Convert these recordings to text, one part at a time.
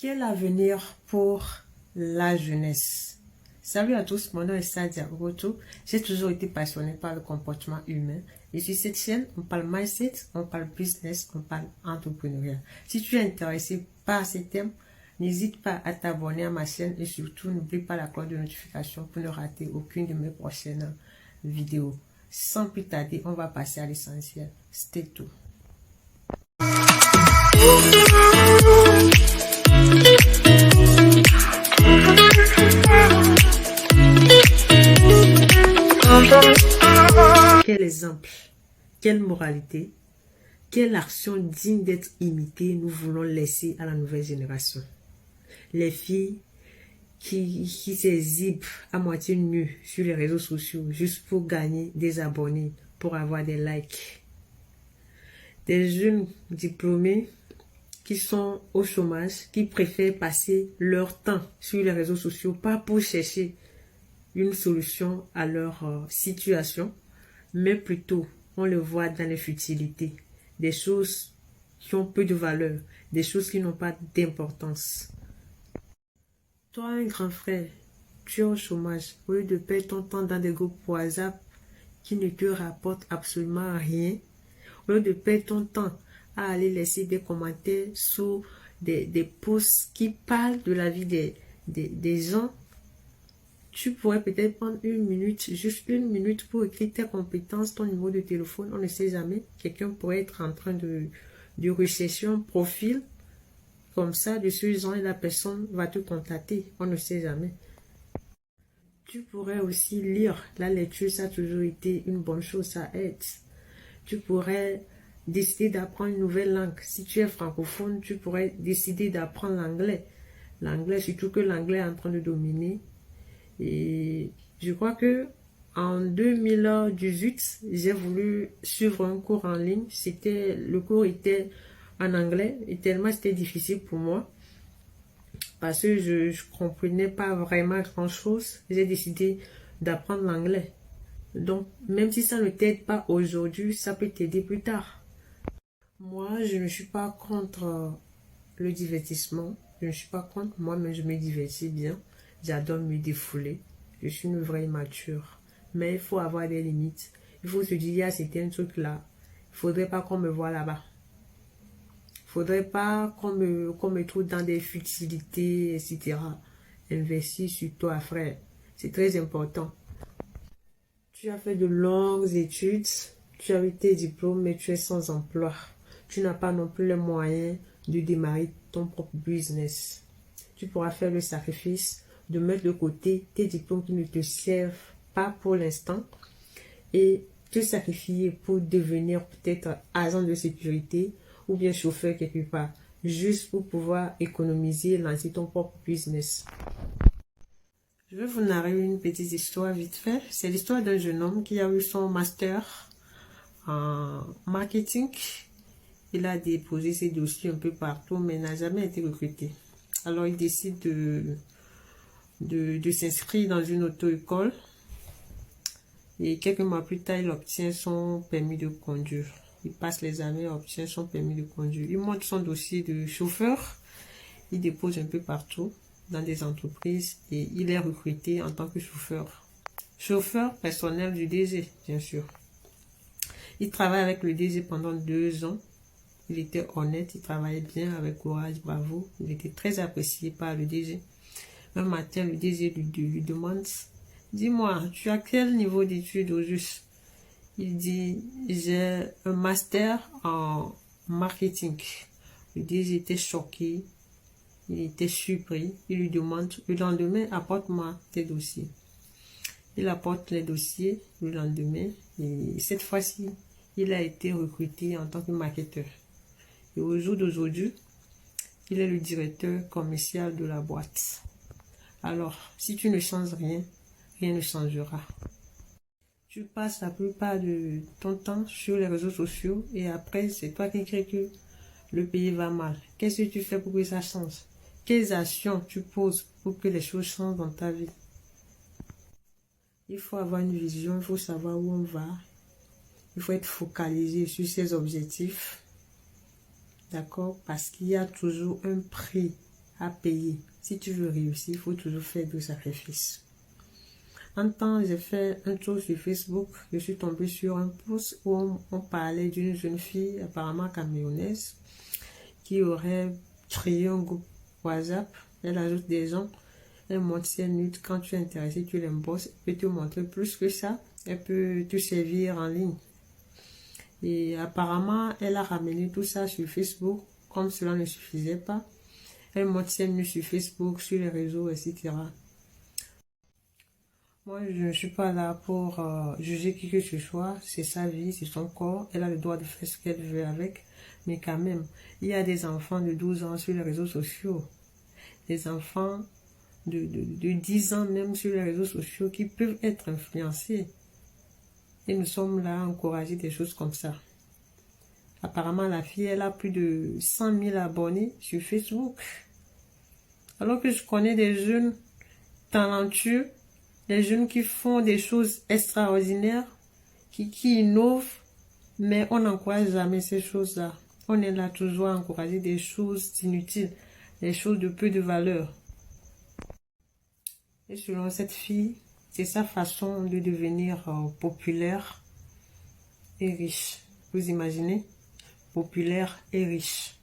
Quel avenir pour la jeunesse? Salut à tous, mon nom est Sadia Roto. J'ai toujours été passionnée par le comportement humain. Et sur cette chaîne, on parle mindset, on parle business, on parle entrepreneuriat. Si tu es intéressé par ces thèmes, n'hésite pas à t'abonner à ma chaîne et surtout n'oublie pas la cloche de notification pour ne rater aucune de mes prochaines vidéos. Sans plus tarder, on va passer à l'essentiel. Stay tuned. Quel exemple, quelle moralité, quelle action digne d'être imitée nous voulons laisser à la nouvelle génération. Les filles qui s'exhibent à moitié nues sur les réseaux sociaux juste pour gagner des abonnés, pour avoir des likes. Des jeunes diplômés qui sont au chômage, qui préfèrent passer leur temps sur les réseaux sociaux, pas pour chercher une solution à leur situation, mais plutôt on le voit dans les futilités, des choses qui ont peu de valeur, des choses qui n'ont pas d'importance. Toi, un grand frère, tu es au chômage, au lieu de perdre ton temps dans des groupes WhatsApp qui ne te rapportent absolument rien, au lieu de perdre ton temps à aller laisser des commentaires sous des posts qui parlent de la vie des gens, tu pourrais peut-être prendre une minute, juste une minute pour écrire tes compétences, ton numéro de téléphone. On ne sait jamais. Quelqu'un pourrait être en train de rechercher un profil comme ça de ce genre et la personne va te contacter. On ne sait jamais. Tu pourrais aussi lire. La lecture, ça a toujours été une bonne chose, ça aide. Tu pourrais décider d'apprendre une nouvelle langue. Si tu es francophone, tu pourrais décider d'apprendre l'anglais. L'anglais, surtout que l'anglais est en train de dominer. Et je crois que en 2018, j'ai voulu suivre un cours en ligne. Le cours était en anglais et tellement c'était difficile pour moi parce que je ne comprenais pas vraiment grand-chose. J'ai décidé d'apprendre l'anglais. Donc, même si ça ne t'aide pas aujourd'hui, ça peut t'aider plus tard. Moi, je ne suis pas contre le divertissement. Je ne suis pas contre moi, mais je me divertis bien. J'adore me défouler. Je suis une vraie mature. Mais il faut avoir des limites. Il faut se dire, il y a certains trucs là. Il ne faudrait pas qu'on me voit là-bas. Il ne faudrait pas qu'on me trouve dans des futilités, etc. Investis sur toi, frère. C'est très important. Tu as fait de longues études. Tu as eu tes diplômes, mais tu es sans emploi. Tu n'as pas non plus les moyens de démarrer ton propre business. Tu pourras faire le sacrifice de mettre de côté tes diplômes qui ne te servent pas pour l'instant et te sacrifier pour devenir peut-être agent de sécurité ou bien chauffeur quelque part, juste pour pouvoir économiser et lancer ton propre business. Je vais vous narrer une petite histoire vite fait. C'est l'histoire d'un jeune homme qui a eu son master en marketing. Il a déposé ses dossiers un peu partout, mais n'a jamais été recruté. Alors, il décide de s'inscrire dans une auto-école. Et quelques mois plus tard, il obtient son permis de conduire. Il passe l'examen et obtient son permis de conduire. Il monte son dossier de chauffeur. Il dépose un peu partout dans des entreprises et il est recruté en tant que chauffeur. Chauffeur personnel du DG, bien sûr. Il travaille avec le DG pendant 2 ans. Il était honnête, il travaillait bien avec courage, bravo. Il était très apprécié par le DG. Un matin, le DG lui demande, dis-moi, tu as quel niveau d'études au juste? Il dit, j'ai un master en marketing. Le DG était choqué, il était surpris. Il lui demande, le lendemain, apporte-moi tes dossiers. Il apporte les dossiers le lendemain et cette fois-ci, il a été recruté en tant que marketeur. Et au jour d'aujourd'hui, il est le directeur commercial de la boîte. Alors, si tu ne changes rien, rien ne changera. Tu passes la plupart de ton temps sur les réseaux sociaux et après, c'est toi qui crées que le pays va mal. Qu'est-ce que tu fais pour que ça change? Quelles actions tu poses pour que les choses changent dans ta vie? Il faut avoir une vision, il faut savoir où on va. Il faut être focalisé sur ses objectifs. D'accord? Parce qu'il y a toujours un prix à payer. Si tu veux réussir, il faut toujours faire des sacrifices. Un temps, j'ai fait un tour sur Facebook. Je suis tombée sur un post où on parlait d'une jeune fille, apparemment camerounaise, qui aurait créé un groupe WhatsApp. Elle ajoute des gens. Elle montre ses nudes. Quand tu es intéressé, tu l'imbosses. Elle peut te montrer plus que ça. Elle peut te servir en ligne. Et apparemment, elle a ramené tout ça sur Facebook. Comme cela ne suffisait pas, elle montre ses nudes sur Facebook, sur les réseaux, etc. Moi, je ne suis pas là pour juger qui que ce soit. C'est sa vie, c'est son corps. Elle a le droit de faire ce qu'elle veut avec. Mais quand même, il y a des enfants de 12 ans sur les réseaux sociaux. Des enfants de 10 ans même sur les réseaux sociaux qui peuvent être influencés. Et nous sommes là à encourager des choses comme ça. Apparemment, la fille, elle a plus de 100 000 abonnés sur Facebook. Alors que je connais des jeunes talentueux, des jeunes qui font des choses extraordinaires, qui innovent, mais on n'encourage jamais ces choses-là. On est là toujours à encourager des choses inutiles, des choses de peu de valeur. Et selon cette fille, c'est sa façon de devenir populaire et riche. Vous imaginez? Populaire et riche.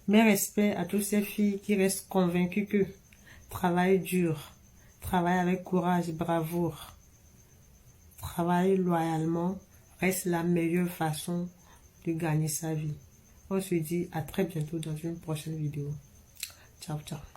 Mes respects à toutes ces filles qui restent convaincues que travail dur, travail avec courage, bravoure, travail loyalement reste la meilleure façon de gagner sa vie. On se dit à très bientôt dans une prochaine vidéo. Ciao, ciao.